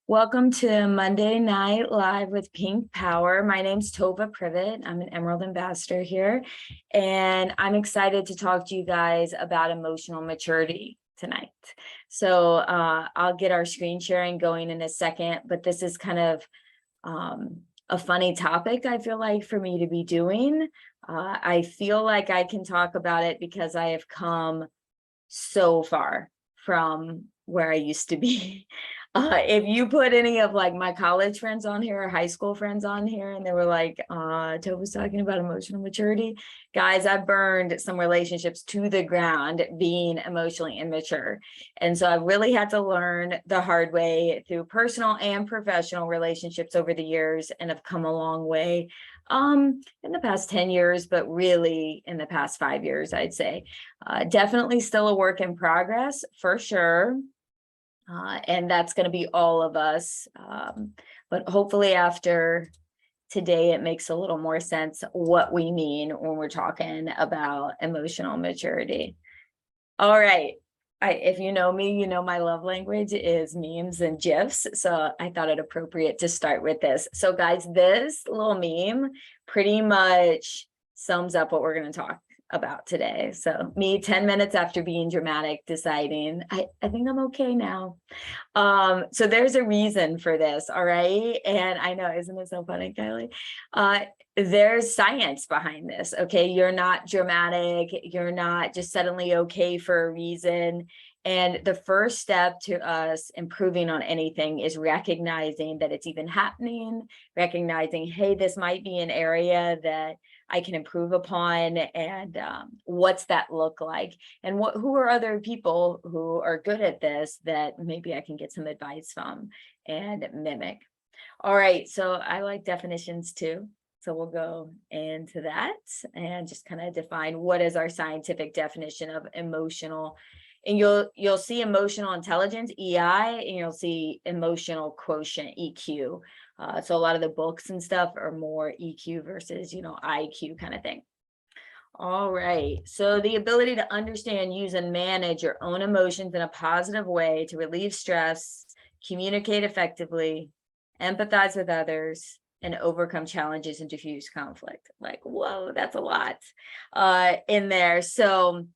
Welcome to Monday Night Live with Pink Power. My name's Tova Privet. I'm an Emerald Ambassador here, and I'm excited to talk to you guys about emotional maturity tonight. So I'll get our screen sharing going in a second, but this is kind of a funny topic, I feel like, for me to be doing. I feel like I can talk about it because I have come so far from where I used to be. If you put any of like my college friends on here or high school friends on here and they were like, Tova's talking about emotional maturity, guys, I burned some relationships to the ground being emotionally immature. And so I really had to learn the hard way through personal and professional relationships over the years, and have come a long way in the past 10 years, but really in the past 5 years, I'd say. Definitely still a work in progress for sure. And that's going to be all of us. But hopefully after today, it makes a little more sense what we mean when we're talking about emotional maturity. All right. If you know me, you know my love language is memes and GIFs. So I thought it appropriate to start with this. So guys, this little meme pretty much sums up what we're going to talk about today. So me 10 minutes after being dramatic, deciding I think I'm okay now. So there's a reason for this, all right? And I know, isn't it so funny, Kylie? There's science behind this, okay? You're not dramatic, you're not just suddenly okay for a reason. And the first step to us improving on anything is recognizing that it's even happening, recognizing, hey, this might be an area that I can improve upon, and what's that look like, and who are other people who are good at this that maybe I can get some advice from and mimic. All right, so I like definitions too. So we'll go into that and just kind of define what is our scientific definition of emotional. And you'll see emotional intelligence, EI, and you'll see emotional quotient, EQ. So a lot of the books and stuff are more EQ versus, IQ kind of thing. All right. So the ability to understand, use, and manage your own emotions in a positive way to relieve stress, communicate effectively, empathize with others, and overcome challenges and diffuse conflict. Like, whoa, that's a lot in there. So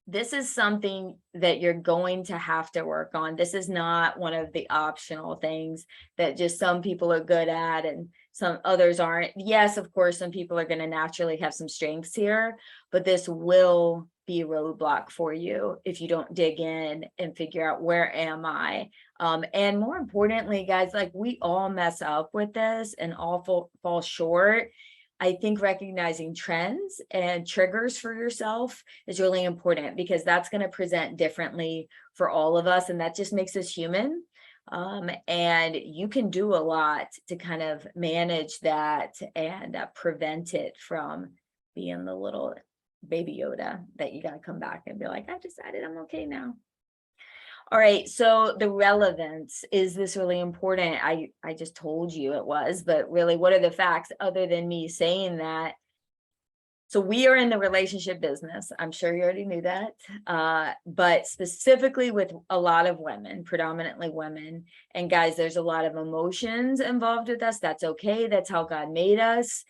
this is something that you're going to have to work on. This is not one of the optional things that just some people are good at and some others aren't. Yes, of course, some people are going to naturally have some strengths here, but this will be a roadblock for you if you don't dig in and figure out, where am I? And more importantly, guys, like, we all mess up with this and all fall short. I think recognizing trends and triggers for yourself is really important, because that's going to present differently for all of us. And that just makes us human. And you can do a lot to kind of manage that and prevent it from being the little baby Yoda that you got to come back and be like, I've decided I'm okay now. All right, so the relevance, is this really important? I just told you it was, but really, what are the facts other than me saying that? So we are in the relationship business. I'm sure you already knew that, but specifically with a lot of women, predominantly women. And guys, there's a lot of emotions involved with us. That's okay. That's how God made us.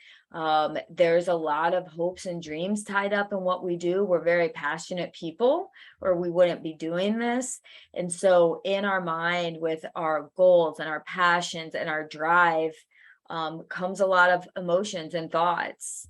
There's a lot of hopes and dreams tied up in what we do. We're very passionate people, or we wouldn't be doing this. And so in our mind, with our goals and our passions and our drive, comes a lot of emotions and thoughts.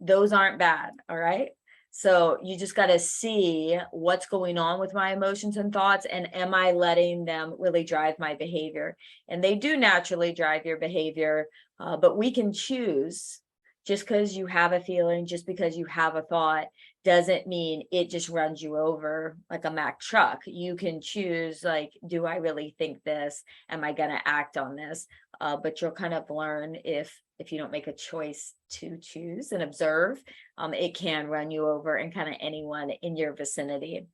Those aren't bad, all right? So you just got to see what's going on with my emotions and thoughts, and am I letting them really drive my behavior? And they do naturally drive your behavior, but we can choose. Just because you have a feeling, just because you have a thought, doesn't mean it just runs you over like a Mack truck. You can choose, like, do I really think this? Am I going to act on this? But you'll kind of learn, if you don't make a choice to choose and observe, it can run you over, and kind of anyone in your vicinity.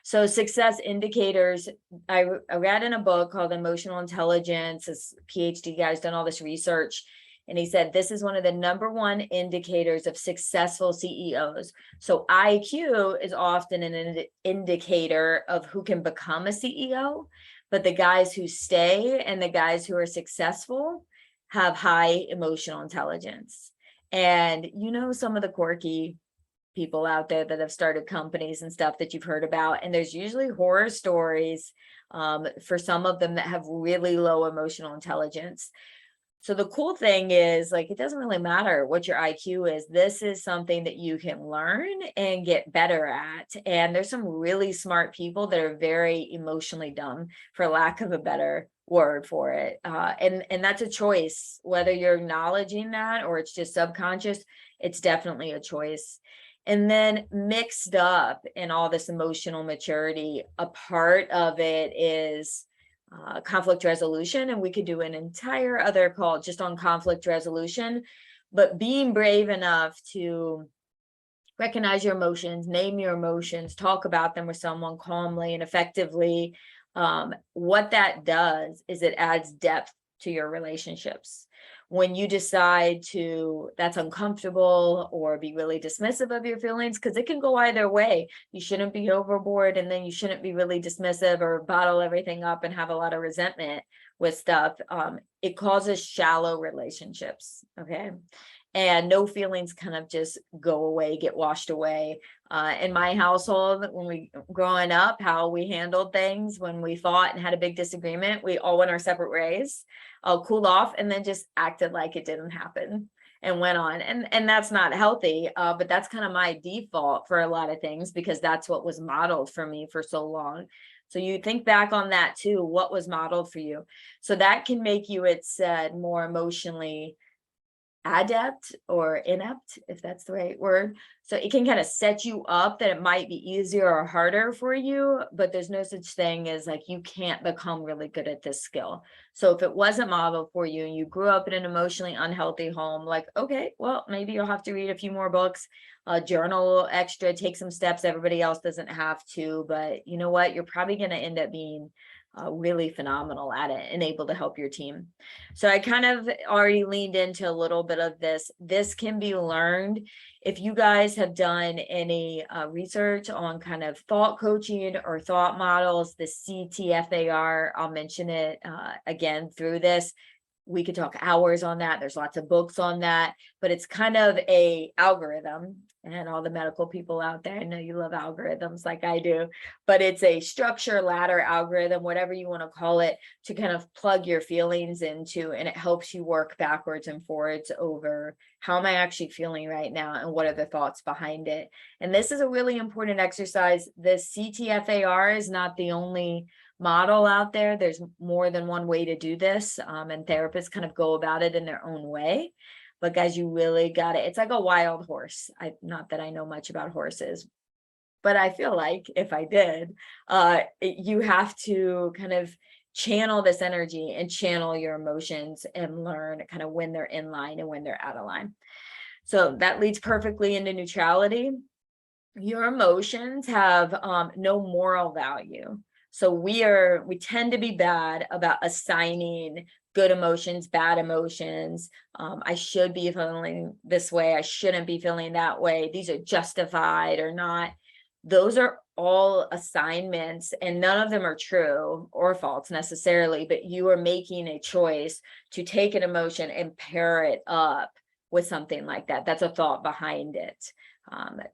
So success indicators, I read in a book called Emotional Intelligence. This PhD guy's done all this research, and he said this is one of the number one indicators of successful CEOs. So IQ is often an indicator of who can become a CEO, but the guys who stay and the guys who are successful have high emotional intelligence. And you know, some of the quirky people out there that have started companies and stuff that you've heard about, and there's usually horror stories for some of them that have really low emotional intelligence. So the cool thing is, like, it doesn't really matter what your IQ is. This is something that you can learn and get better at. And there's some really smart people that are very emotionally dumb, for lack of a better word for it. And that's a choice, whether you're acknowledging that or it's just subconscious, it's definitely a choice. And then mixed up in all this emotional maturity, a part of it is conflict resolution, and we could do an entire other call just on conflict resolution. But being brave enough to recognize your emotions, name your emotions, talk about them with someone calmly and effectively, what that does is it adds depth to your relationships. When you decide to, that's uncomfortable, or be really dismissive of your feelings, because it can go either way. You shouldn't be overboard, and then you shouldn't be really dismissive or bottle everything up and have a lot of resentment with stuff. It causes shallow relationships, okay? And no feelings kind of just go away, get washed away. In my household, when we growing up, how we handled things when we fought and had a big disagreement, we all went our separate ways, cooled off, and then just acted like it didn't happen and went on. And that's not healthy, but that's kind of my default for a lot of things, because that's what was modeled for me for so long. So you think back on that too, what was modeled for you. So that can make you, it said, more emotionally adept or inept, if that's the right word. So it can kind of set you up that it might be easier or harder for you, but there's no such thing as like you can't become really good at this skill. So if it wasn't modeled for you and you grew up in an emotionally unhealthy home, like, okay, well, maybe you'll have to read a few more books, journal extra, take some steps everybody else doesn't have to, but you know what, you're probably going to end up being really phenomenal at it and able to help your team. So I kind of already leaned into a little bit of this. This can be learned. If you guys have done any research on kind of thought coaching or thought models, the CTFAR, I'll mention it again through this. We could talk hours on that. There's lots of books on that, but it's kind of a algorithm. And all the medical people out there, I know you love algorithms like I do, but it's a structure ladder algorithm, whatever you want to call it, to kind of plug your feelings into, and it helps you work backwards and forwards over how am I actually feeling right now and what are the thoughts behind it. And this is a really important exercise. The CTFAR is not the only model out there. There's more than one way to do this, and therapists kind of go about it in their own way. But guys, you really got it. It's like a wild horse. Not that I know much about horses, but I feel like if I did, you have to kind of channel this energy and channel your emotions and learn kind of when they're in line and when they're out of line. So that leads perfectly into neutrality. Your emotions have no moral value. So we tend to be bad about assigning good emotions, bad emotions. I should be feeling this way. I shouldn't be feeling that way. These are justified or not. Those are all assignments, and none of them are true or false necessarily, but you are making a choice to take an emotion and pair it up with something like that. That's a thought behind it.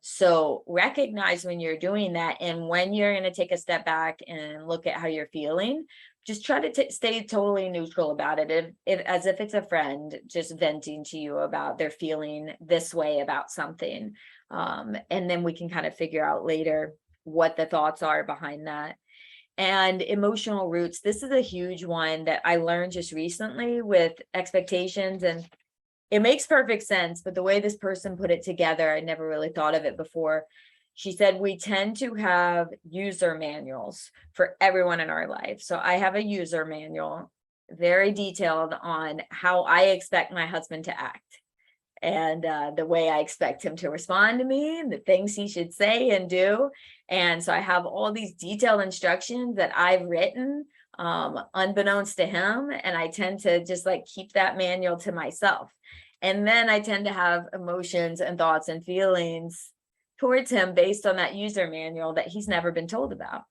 So recognize when you're doing that, and when you're going to take a step back and look at how you're feeling, just try to stay totally neutral about it. If as if it's a friend just venting to you about their feeling this way about something. And then we can kind of figure out later what the thoughts are behind that. And emotional roots. This is a huge one that I learned just recently with expectations, and it makes perfect sense, but the way this person put it together, I never really thought of it before. She said, we tend to have user manuals for everyone in our life. So I have a user manual, very detailed on how I expect my husband to act, and the way I expect him to respond to me, and the things he should say and do. And so I have all these detailed instructions that I've written unbeknownst to him. And I tend to just like keep that manual to myself. And then I tend to have emotions and thoughts and feelings towards him based on that user manual that he's never been told about.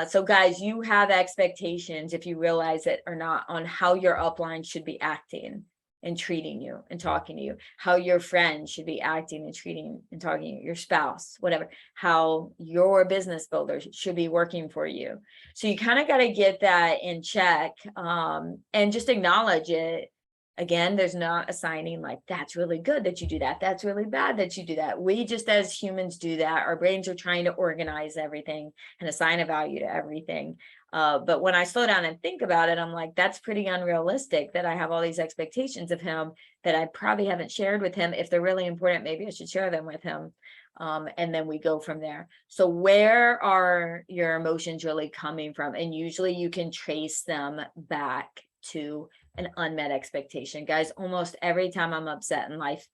So guys, you have expectations, if you realize it or not, on how your upline should be acting and treating you and talking to you, how your friend should be acting and treating and talking to you, your spouse, whatever, how your business builder should be working for you. So you kind of got to get that in check, and just acknowledge it. Again, there's not assigning like, that's really good that you do that, that's really bad that you do that. We just, as humans, do that. Our brains are trying to organize everything and assign a value to everything. But when I slow down and think about it, I'm like, that's pretty unrealistic that I have all these expectations of him that I probably haven't shared with him. If they're really important, maybe I should share them with him. And then we go from there. So where are your emotions really coming from? And usually you can trace them back to an unmet expectation. Guys, almost every time I'm upset in life,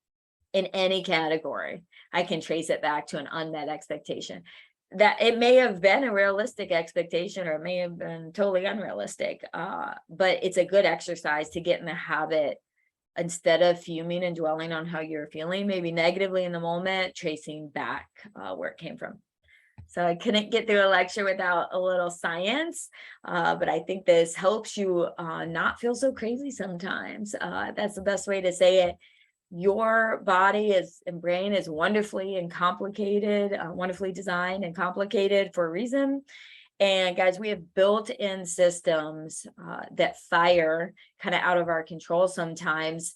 in any category, I can trace it back to an unmet expectation. That it may have been a realistic expectation, or it may have been totally unrealistic, but it's a good exercise to get in the habit, instead of fuming and dwelling on how you're feeling, maybe negatively in the moment, tracing back where it came from. So I couldn't get through a lecture without a little science, but I think this helps you not feel so crazy sometimes. That's the best way to say it. Your body and brain is wonderfully and complicated, wonderfully designed and complicated for a reason. And guys, we have built-in systems that fire kind of out of our control sometimes.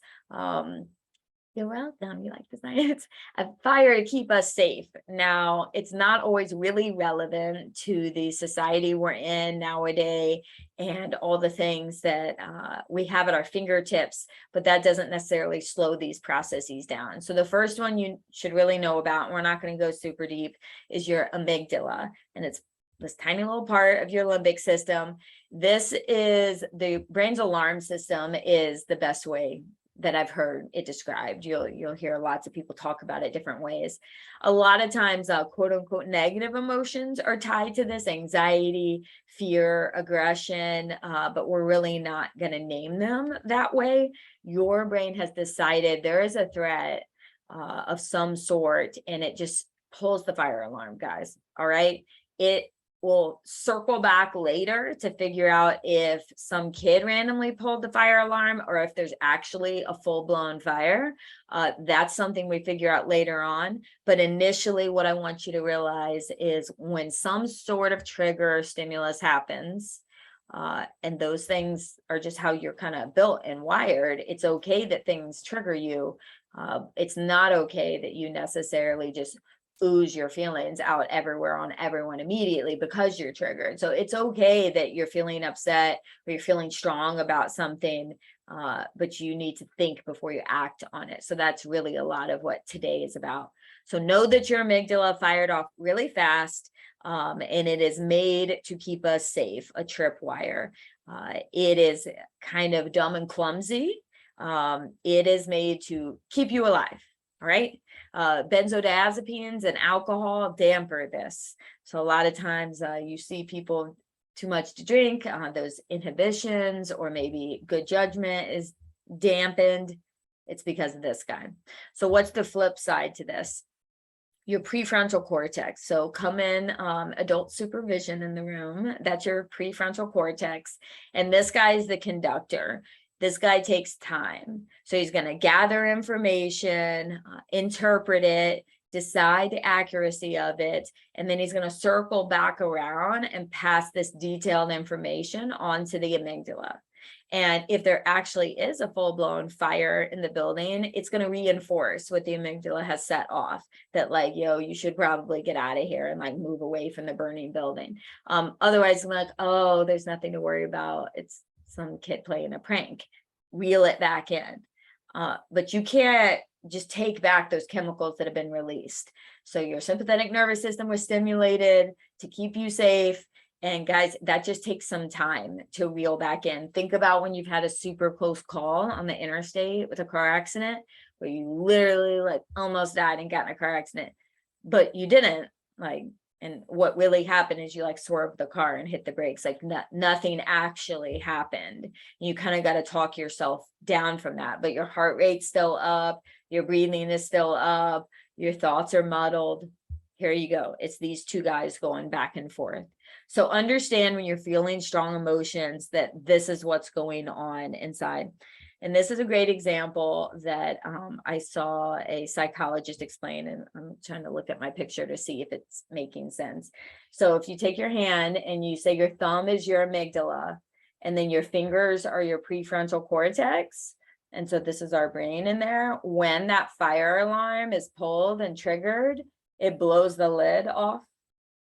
You're welcome. You like the science. A fire to keep us safe. Now, it's not always really relevant to the society we're in nowadays and all the things that we have at our fingertips, but that doesn't necessarily slow these processes down. So the first one you should really know about, and we're not going to go super deep, is your amygdala. And it's this tiny little part of your limbic system. This is the brain's alarm system, is the best way that I've heard it described. You'll hear lots of people talk about it different ways. A lot of times, quote unquote, negative emotions are tied to this: anxiety, fear, aggression, but we're really not going to name them that way. Your brain has decided there is a threat of some sort, and it just pulls the fire alarm, guys. All right. It will circle back later to figure out if some kid randomly pulled the fire alarm or if there's actually a full-blown fire. That's something we figure out later on. But initially, what I want you to realize is when some sort of trigger stimulus happens, and those things are just how you're kind of built and wired, it's okay that things trigger you. It's not okay that you necessarily just ooze your feelings out everywhere on everyone immediately because you're triggered. So it's okay that you're feeling upset or you're feeling strong about something, but you need to think before you act on it. So that's really a lot of what today is about. So know that your amygdala fired off really fast, and it is made to keep us safe, a tripwire. It is kind of dumb and clumsy. It is made to keep you alive. All right. Benzodiazepines and alcohol damper this. So a lot of times you see people too much to drink, those inhibitions or maybe good judgment is dampened. It's because of this guy. So what's the flip side to this? Your prefrontal cortex. So come in, adult supervision in the room. That's your prefrontal cortex. And this guy is the conductor. This guy takes time. So he's going to gather information, interpret it, decide the accuracy of it, and then he's going to circle back around and pass this detailed information onto the amygdala. And if there actually is a full-blown fire in the building, it's going to reinforce what the amygdala has set off, that like, yo, you should probably get out of here and like move away from the burning building. Otherwise, I'm like, oh, there's nothing to worry about. It's some kid playing a prank. Reel it back in. But you can't just take back those chemicals that have been released. So your sympathetic nervous system was stimulated to keep you safe. And guys, that just takes some time to reel back in. Think about when you've had a super close call on the interstate with a car accident where you literally like almost died and got in a car accident, but you didn't, like, and what really happened is you like swerved the car and hit the brakes, like nothing actually happened. You kind of got to talk yourself down from that, but your heart rate's still up, your breathing is still up, your thoughts are muddled. Here you go. It's these two guys going back and forth. So understand when you're feeling strong emotions that this is what's going on inside. And this is a great example that I saw a psychologist explain, and I'm trying to look at my picture to see if it's making sense. So if you take your hand and you say your thumb is your amygdala, and then your fingers are your prefrontal cortex, and so this is our brain in there, when that fire alarm is pulled and triggered, it blows the lid off.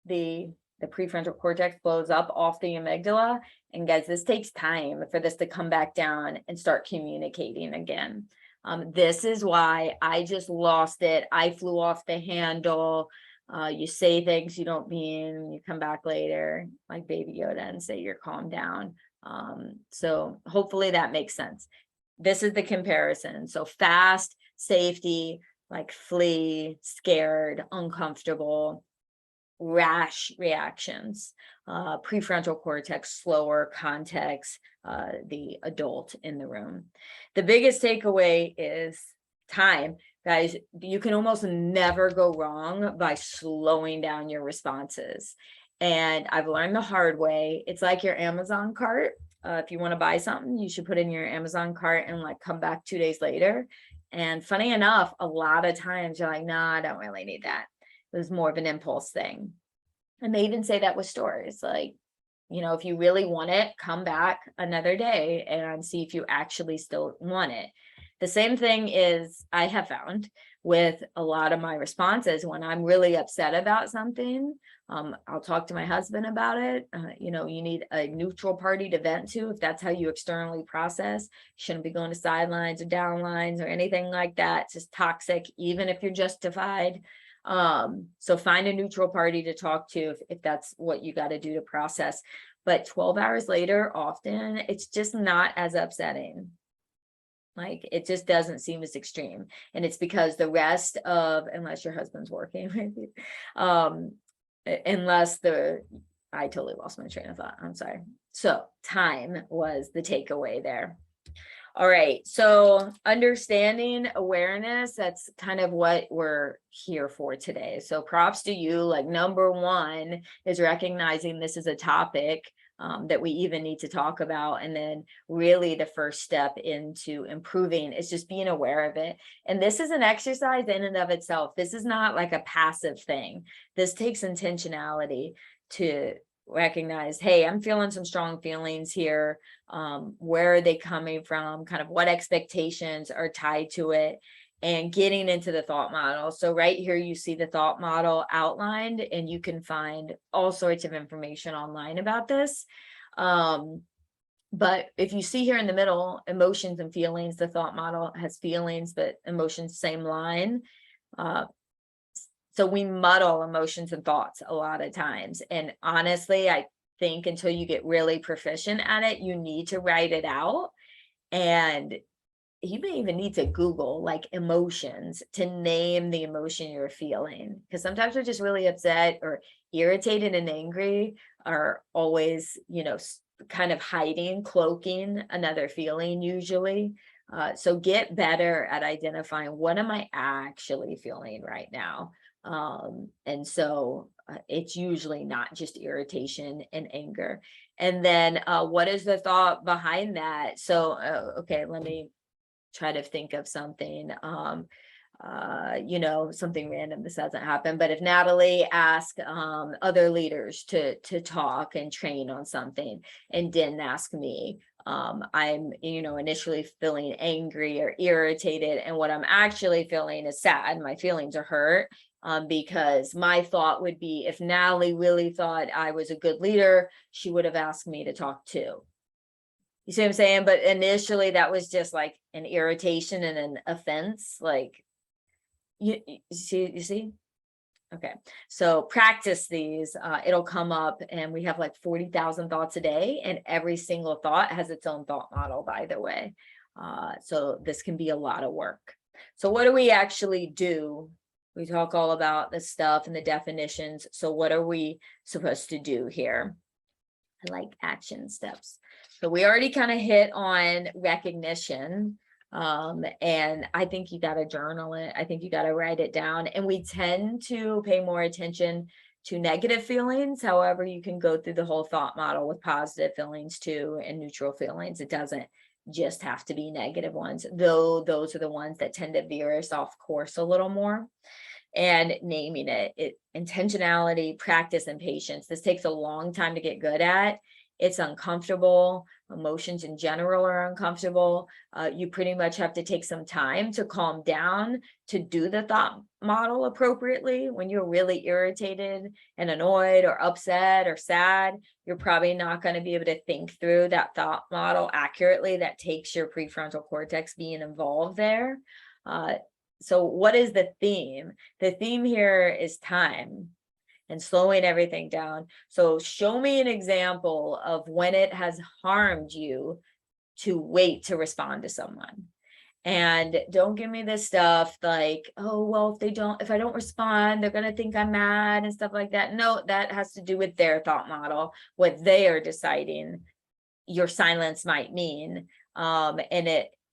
The prefrontal cortex blows up off the amygdala. And guys, this takes time for this to come back down and start communicating again. This is why I just lost it. I flew off the handle. You say things you don't mean, you come back later, like Baby Yoda, and say you're calmed down. So hopefully that makes sense. This is the comparison. So fast, safety, like flee, scared, uncomfortable, rash reactions, prefrontal cortex, slower, context, the adult in the room. The biggest takeaway is time. Guys, you can almost never go wrong by slowing down your responses. And I've learned the hard way. It's like your Amazon cart. If you want to buy something, you should put in your Amazon cart and like come back 2 days later. And funny enough, a lot of times you're like, nah, I don't really need that. It was more of an impulse thing. And they even say that with stores, like, if you really want it, come back another day and see if you actually still want it. The same thing is I have found with a lot of my responses when I'm really upset about something. I'll talk to my husband about it. You need a neutral party to vent to if that's how you externally process. You shouldn't be going to sidelines or downlines or anything like that. It's just toxic, even if you're justified. So find a neutral party to talk to if that's what you got to do to process. But 12 hours later, often it's just not as upsetting. Like it just doesn't seem as extreme. And it's because the rest of, unless your husband's working with you, I totally lost my train of thought. I'm sorry. So time was the takeaway there. All right, so understanding awareness, that's kind of what we're here for today. So props to you. Like number one is recognizing this is a topic that we even need to talk about. And then really the first step into improving is just being aware of it. And this is an exercise in and of itself. This is not like a passive thing. This takes intentionality to recognize, hey, I'm feeling some strong feelings here. Where are they coming from? Kind of what expectations are tied to it, and getting into the thought model. So right here, you see the thought model outlined, and you can find all sorts of information online about this. But if you see here in the middle, emotions and feelings, the thought model has feelings, but emotions, same line. So we muddle emotions and thoughts a lot of times. And honestly, I think until you get really proficient at it, you need to write it out. And you may even need to Google like emotions to name the emotion you're feeling. Because sometimes we're just really upset or irritated and angry, are always, kind of hiding, cloaking another feeling usually. So get better at identifying, what am I actually feeling right now? And so it's usually not just irritation and anger. And then what is the thought behind that? So, okay, let me try to think of something, something random. This hasn't happened, but if Natalie asked other leaders to talk and train on something and didn't ask me, I'm, initially feeling angry or irritated. And what I'm actually feeling is sad. My feelings are hurt. Because my thought would be, if Natalie really thought I was a good leader, she would have asked me to talk too. You see what I'm saying? But initially that was just like an irritation and an offense. Like, you see? Okay. So practice these, it'll come up, and we have like 40,000 thoughts a day, and every single thought has its own thought model, by the way. So this can be a lot of work. So what do we actually do? We talk all about the stuff and the definitions. So what are we supposed to do here? I like action steps. So we already kind of hit on recognition. And I think you got to journal it. I think you got to write it down. And we tend to pay more attention to negative feelings. However, you can go through the whole thought model with positive feelings too and neutral feelings. It doesn't just have to be negative ones, though those are the ones that tend to veer us off course a little more. And naming it, intentionality, practice, and patience. This takes a long time to get good at. It's uncomfortable. Emotions in general are uncomfortable. You pretty much have to take some time to calm down, to do the thought model appropriately. When you're really irritated and annoyed or upset or sad, you're probably not going to be able to think through that thought model accurately. That takes your prefrontal cortex being involved there. So what is the theme? The theme here is time and slowing everything down. So show me an example of when it has harmed you to wait to respond to someone. And don't give me this stuff like, oh, well, if I don't respond, they're going to think I'm mad and stuff like that. No, that has to do with their thought model, what they are deciding your silence might mean.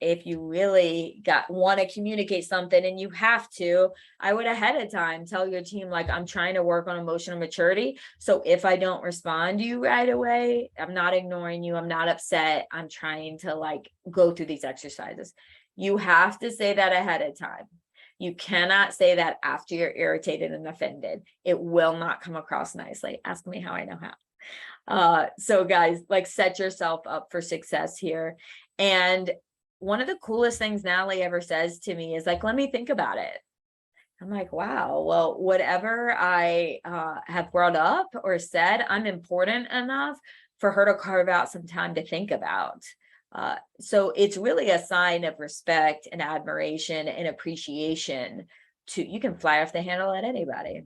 If you really want to communicate something and you have to, I would ahead of time tell your team, like, I'm trying to work on emotional maturity. So if I don't respond to you right away, I'm not ignoring you. I'm not upset. I'm trying to like go through these exercises. You have to say that ahead of time. You cannot say that after you're irritated and offended. It will not come across nicely. Ask me how I know how. So guys, like, set yourself up for success here. And one of the coolest things Natalie ever says to me is like, let me think about it. I'm like, wow, well, whatever I have brought up or said, I'm important enough for her to carve out some time to think about. So it's really a sign of respect and admiration and appreciation you can fly off the handle at anybody.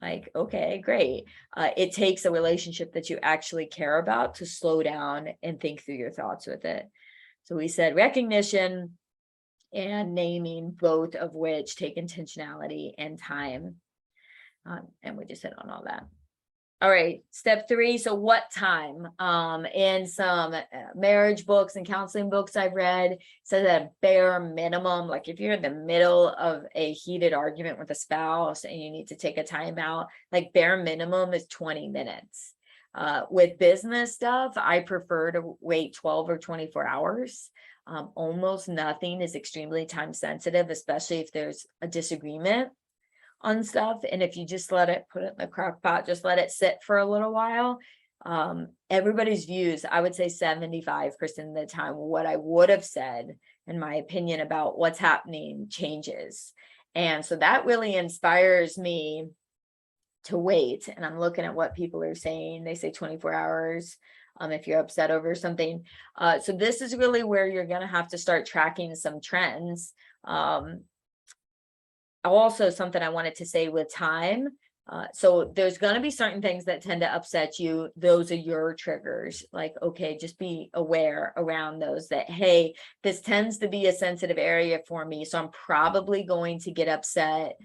Like, okay, great. It takes a relationship that you actually care about to slow down and think through your thoughts with it. So we said recognition and naming, both of which take intentionality and time. And we just hit on all that. All right, step 3. So what time? In some marriage books and counseling books I've read, says that bare minimum, like if you're in the middle of a heated argument with a spouse and you need to take a timeout, like bare minimum is 20 minutes. With business stuff, I prefer to wait 12 or 24 hours. Almost nothing is extremely time sensitive, especially if there's a disagreement on stuff. And if you just let it, put it in the crock pot, just let it sit for a little while. Everybody's views, I would say 75% of the time, what I would have said, in my opinion, about what's happening changes. And so that really inspires me to wait. And I'm looking at what people are saying. They say 24 hours if you're upset over something. So this is really where you're going to have to start tracking some trends. Also, something I wanted to say with time. So there's going to be certain things that tend to upset you. Those are your triggers. Like, okay, just be aware around those that, hey, this tends to be a sensitive area for me. So I'm probably going to get upset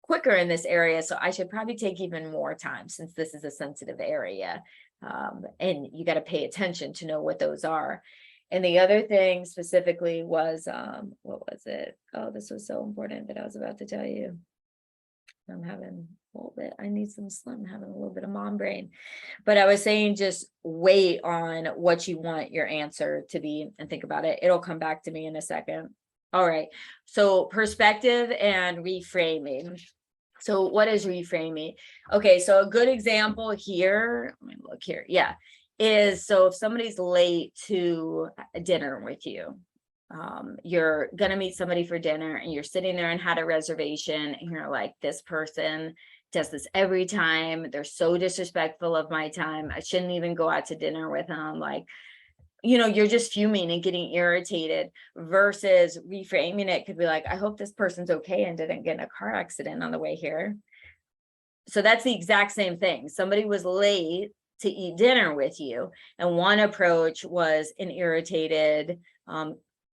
quicker in this area. So I should probably take even more time since this is a sensitive area. And you got to pay attention to know what those are. And the other thing specifically was, what was it? Oh, this was so important that I was about to tell you. I'm having a little bit, I need some slim, having a little bit of mom brain. But I was saying, just wait on what you want your answer to be and think about it. It'll come back to me in a second. All right. So perspective and reframing. So what is reframing? Okay, so a good example here, let me look here. Yeah, is so if somebody's late to dinner with you, you're gonna meet somebody for dinner and you're sitting there and had a reservation and you're like, this person does this every time. They're so disrespectful of my time. I shouldn't even go out to dinner with them. Like, you know, you're just fuming and getting irritated, versus reframing it could be like, I hope this person's okay and didn't get in a car accident on the way here. So that's the exact same thing. Somebody was late to eat dinner with you, and one approach was an irritated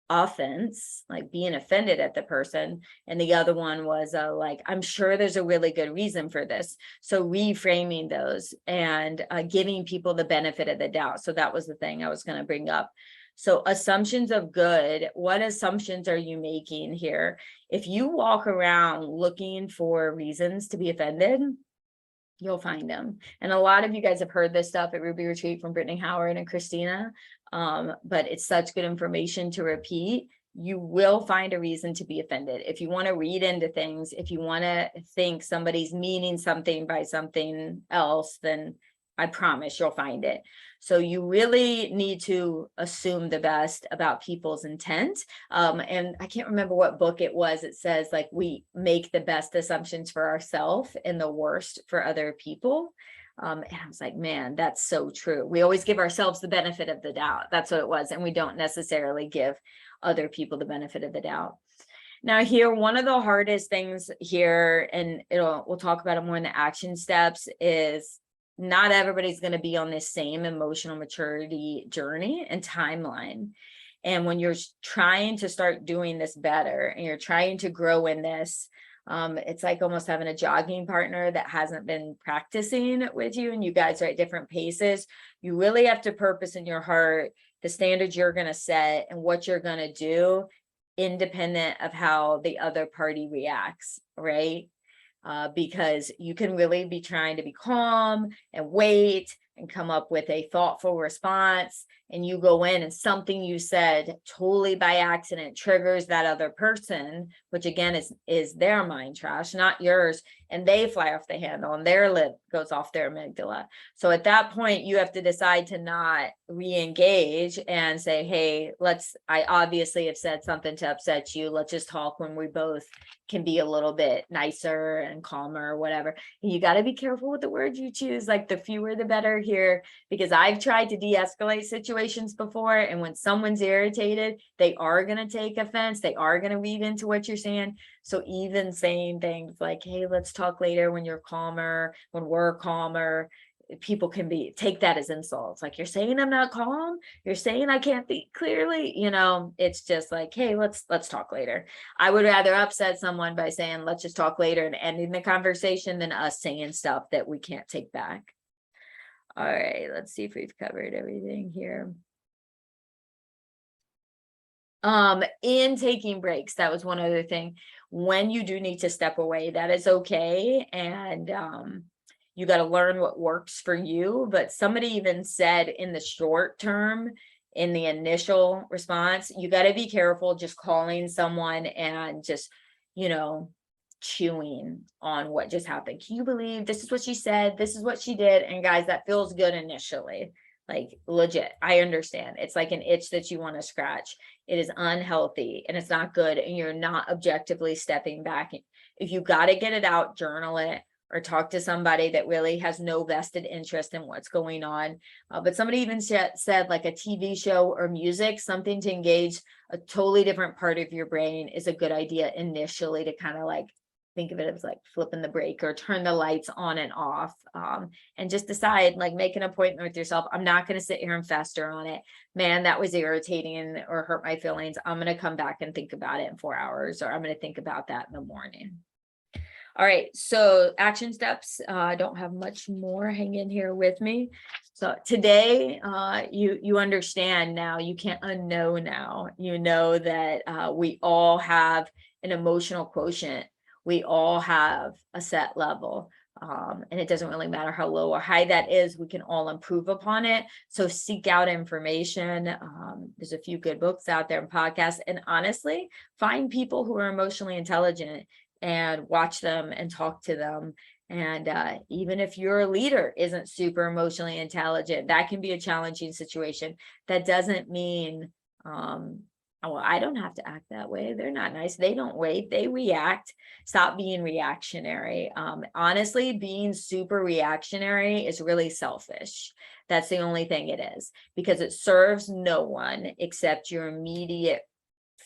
offense, like being offended at the person, and the other one was like, I'm sure there's a really good reason for this. So reframing those and giving people the benefit of the doubt. So that was the thing I was going to bring up. So assumptions of good, what assumptions are you making here? If you walk around looking for reasons to be offended, You'll find them. And a lot of you guys have heard this stuff at Ruby Retreat from Brittany Howard and Christina. But it's such good information to repeat. You will find a reason to be offended. If you want to read into things, if you want to think somebody's meaning something by something else, then I promise you'll find it. So you really need to assume the best about people's intent. And I can't remember what book it was. It says like we make the best assumptions for ourselves and the worst for other people. And I was like, man, that's so true. We always give ourselves the benefit of the doubt. That's what it was. And we don't necessarily give other people the benefit of the doubt. Now here, one of the hardest things here, and we'll talk about it more in the action steps, is not everybody's going to be on this same emotional maturity journey and timeline. And when you're trying to start doing this better and you're trying to grow in this, it's like almost having a jogging partner that hasn't been practicing with you, and you guys are at different paces. You really have to purpose in your heart the standards you're going to set and what you're going to do, independent of how the other party reacts, right? Because you can really be trying to be calm and wait and come up with a thoughtful response, and you go in and something you said totally by accident triggers that other person, which again is their mind trash, not yours, and they fly off the handle and their lip goes off their amygdala. So at that point you have to decide to not re-engage and say, hey, I obviously have said something to upset you, let's just talk when we both can be a little bit nicer and calmer or whatever. And you got to be careful with the words you choose, like the fewer the better here, because I've tried to de-escalate situations before, and when someone's irritated, they are going to take offense, they are going to read into what you're saying. So even saying things like, hey, let's talk later when you're calmer, when we're calmer, people can take that as insults. Like, you're saying I'm not calm, you're saying I can't think clearly, it's just like, hey, let's talk later. I would rather upset someone by saying let's just talk later and ending the conversation than us saying stuff that we can't take back. All right, let's see if we've covered everything here. In taking breaks, that was one other thing. When you do need to step away, that is okay. And you got to learn what works for you. But somebody even said in the short term, in the initial response, you got to be careful just calling someone and just, chewing on what just happened. Can you believe this is what she said? This is what she did. And guys, that feels good initially. Like, legit, I understand. It's like an itch that you want to scratch. It is unhealthy and it's not good. And you're not objectively stepping back. If you got to get it out, journal it, or talk to somebody that really has no vested interest in what's going on. But somebody even said like a TV show or music, something to engage a totally different part of your brain is a good idea initially, to kind of like think of it as like flipping the brake or turn the lights on and off, and just decide, like, make an appointment with yourself. I'm not going to sit here and fester on it. Man, that was irritating or hurt my feelings. I'm going to come back and think about it in 4 hours, or I'm going to think about that in the morning. All right, so action steps. I don't have much more. Hang in here with me. So today, you understand now. You can't unknow now. You know that we all have an emotional quotient. We all have a set level. And it doesn't really matter how low or high that is, we can all improve upon it. So seek out information. There's a few good books out there and podcasts, and honestly, find people who are emotionally intelligent and watch them and talk to them. And even if your leader isn't super emotionally intelligent, that can be a challenging situation. That doesn't mean, well, I don't have to act that way. They're not nice. They don't wait. They react. Stop being reactionary. Honestly, being super reactionary is really selfish. That's the only thing it is, because it serves no one except your immediate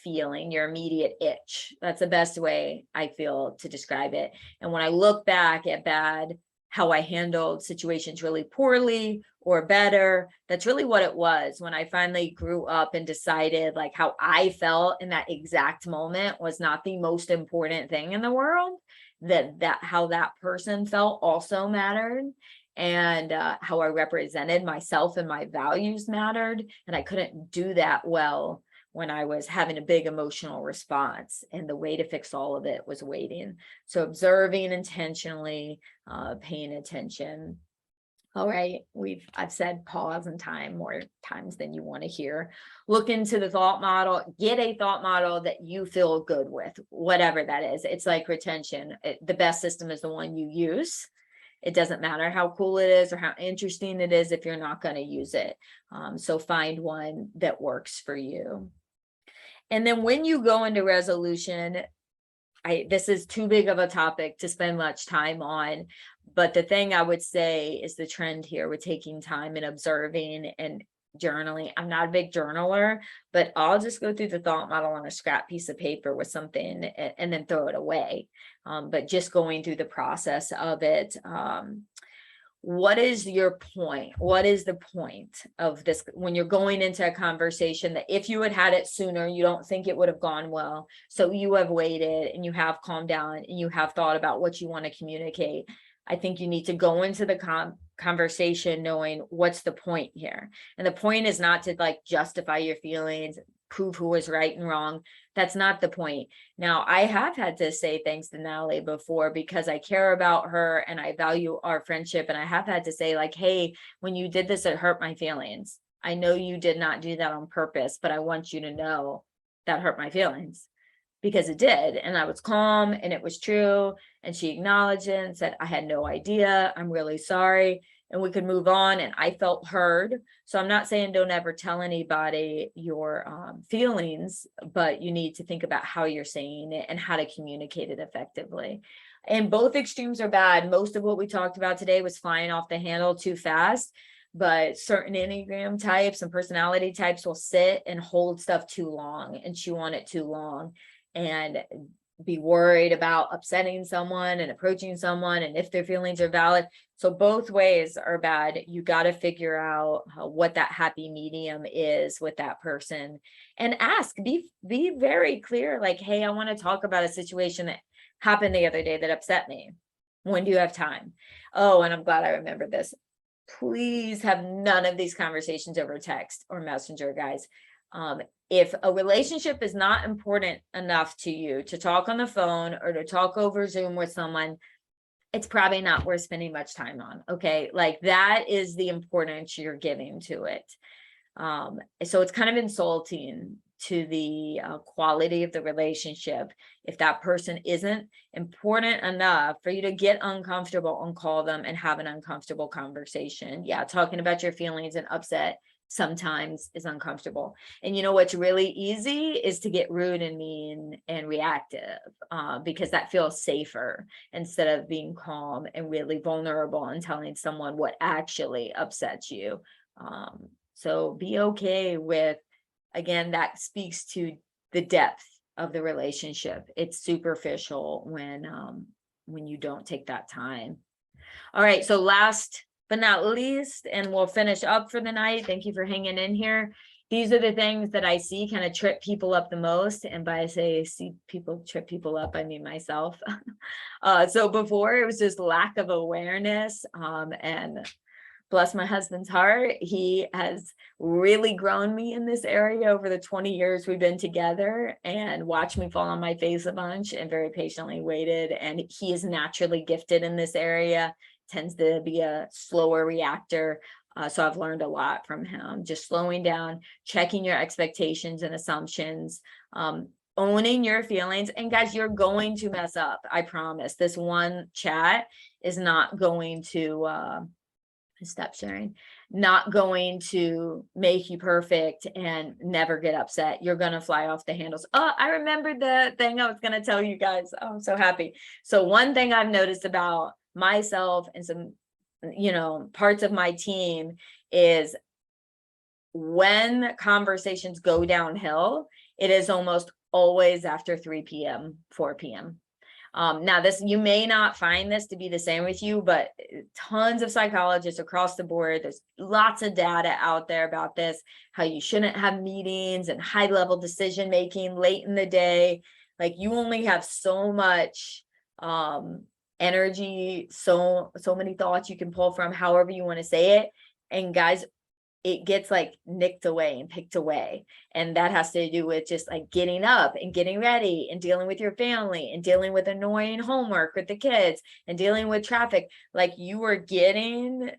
feeling, your immediate itch. That's the best way I feel to describe it. And when I look back at how I handled situations really poorly or better, that's really what it was. When I finally grew up and decided, like, how I felt in that exact moment was not the most important thing in the world, that how that person felt also mattered, and how I represented myself and my values mattered. And I couldn't do that well when I was having a big emotional response, and the way to fix all of it was waiting. So observing intentionally, paying attention. All right, I've said pause and time more times than you want to hear. Look into the thought model, get a thought model that you feel good with, whatever that is. It's like retention. The best system is the one you use. It doesn't matter how cool it is or how interesting it is if you're not going to use it. So find one that works for you. And then when you go into resolution, this is too big of a topic to spend much time on, but the thing I would say is the trend here with taking time and observing and journaling. I'm not a big journaler, but I'll just go through the thought model on a scrap piece of paper with something and then throw it away. But just going through the process of it. What is your point? What is the point of this when you're going into a conversation that if you had had it sooner, you don't think it would have gone well? So you have waited and you have calmed down and you have thought about what you want to communicate. I think you need to go into the conversation knowing what's the point here. And the point is not to like justify your feelings, prove who was right and wrong. That's not the point. Now, I have had to say thanks to Natalie before because I care about her and I value our friendship. And I have had to say like, hey, when you did this, it hurt my feelings. I know you did not do that on purpose, but I want you to know that hurt my feelings because it did. And I was calm and it was true. And she acknowledged it and said, I had no idea. I'm really sorry. And we could move on. And I felt heard. So I'm not saying don't ever tell anybody your feelings, but you need to think about how you're saying it and how to communicate it effectively. And both extremes are bad. Most of what we talked about today was flying off the handle too fast, but certain Enneagram types and personality types will sit and hold stuff too long and chew on it too long and be worried about upsetting someone and approaching someone and if their feelings are valid. So both ways are bad. You got to figure out what that happy medium is with that person and ask, be very clear. Like, hey, I want to talk about a situation that happened the other day that upset me. When do you have time? Oh, and I'm glad I remembered this. Please have none of these conversations over text or messenger, guys. If a relationship is not important enough to you to talk on the phone or to talk over Zoom with someone, it's probably not worth spending much time on. Okay. Like that is the importance you're giving to it. So it's kind of insulting to the quality of the relationship if that person isn't important enough for you to get uncomfortable and call them and have an uncomfortable conversation. Yeah, talking about your feelings and upset sometimes is uncomfortable. And you know what's really easy is to get rude and mean and reactive because that feels safer instead of being calm and really vulnerable and telling someone what actually upsets you. So be okay with, again, that speaks to the depth of the relationship. It's superficial when you don't take that time. All right, so last but not least, and we'll finish up for the night. Thank you for hanging in here. These are the things that I see kind of trip people up the most. And by I see people trip people up, I mean myself. So before it was just lack of awareness and bless my husband's heart, he has really grown me in this area over the 20 years we've been together and watched me fall on my face a bunch and very patiently waited. And he is naturally gifted in this area, tends to be a slower reactor. So I've learned a lot from him, just slowing down, checking your expectations and assumptions, owning your feelings. And guys, you're going to mess up. I promise. This one chat is not going to, stop sharing, not going to make you perfect and never get upset. You're going to fly off the handles. Oh, I remembered the thing I was going to tell you guys. Oh, I'm so happy. So one thing I've noticed about myself and some, parts of my team is when conversations go downhill, it is almost always after 3 p.m., 4 p.m. Now you may not find this to be the same with you, but tons of psychologists across the board, there's lots of data out there about this, how you shouldn't have meetings and high level decision making late in the day. Like you only have so much, energy, so many thoughts you can pull from, however you want to say it. And guys, it gets like nicked away and picked away. And that has to do with just like getting up and getting ready and dealing with your family and dealing with annoying homework with the kids and dealing with traffic. Like you are getting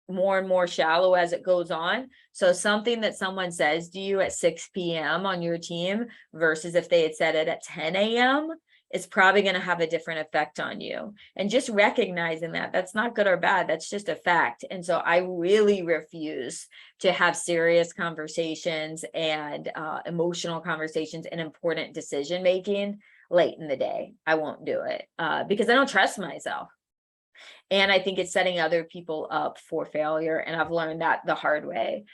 more and more shallow as it goes on. So something that someone says to you at 6 p.m. on your team versus if they had said it at 10 a.m., it's probably going to have a different effect on you. And just recognizing that that's not good or bad, that's just a fact. And so I really refuse to have serious conversations and emotional conversations and important decision making late in the day. I won't do it because I don't trust myself. And I think it's setting other people up for failure. And I've learned that the hard way.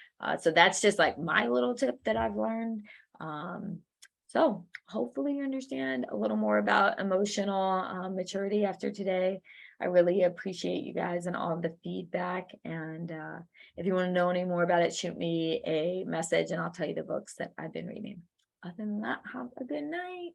So that's just like my little tip that I've learned. So hopefully you understand a little more about emotional maturity after today. I really appreciate you guys and all of the feedback. And if you want to know any more about it, shoot me a message and I'll tell you the books that I've been reading. Other than that, have a good night.